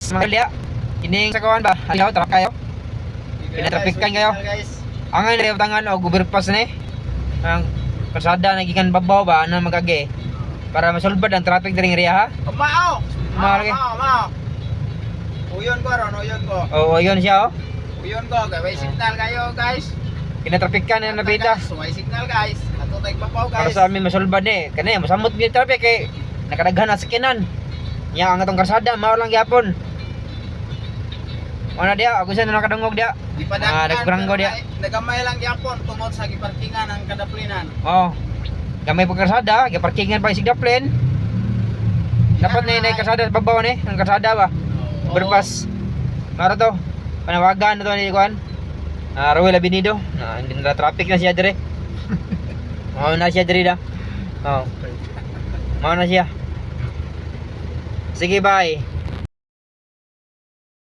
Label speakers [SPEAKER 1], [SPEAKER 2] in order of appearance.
[SPEAKER 1] Mga liya. Kining sa kawan ba? Alihaw tra kayo. Kinatrapikan kayo. Ang nga tangan og overpass ni. Ang kasada nagikan babaw ba ana magage. Para masulbad ang traffic diri area ha.
[SPEAKER 2] Mao.
[SPEAKER 1] Mao.
[SPEAKER 2] Uyon ko ron, uyon ko.
[SPEAKER 1] Oo, yun siya oh.
[SPEAKER 2] Uyon ko, may signal kayo guys.
[SPEAKER 1] Kinatrapikan na napita.
[SPEAKER 2] May signal guys. Ato tay babaw
[SPEAKER 1] Para
[SPEAKER 2] guys.
[SPEAKER 1] sa amin masulbad ni. Kani masamot gyud traffic kay nakadaghan na sakinan. Nya ang atong karsada mao lang gyapon. Ano dia? Ako siya na nakadungog dia.
[SPEAKER 2] Di pa daghan.
[SPEAKER 1] Nagbranggo dia.
[SPEAKER 2] Nagamay lang gyapon tungod sa giparkingan ng kadaplinan.
[SPEAKER 1] Oh. Gamay pa karsada, giparkingan pa sig daplin. Dapat na karsada sa babaw ni, ang karsada ba? Overpass. Mara to. Panawagan na to ni kuan. Ruel Abinido. Hindi na traffic na siya dire. Mao na siya dire da. Oh. Mao na siya. Sige, bye.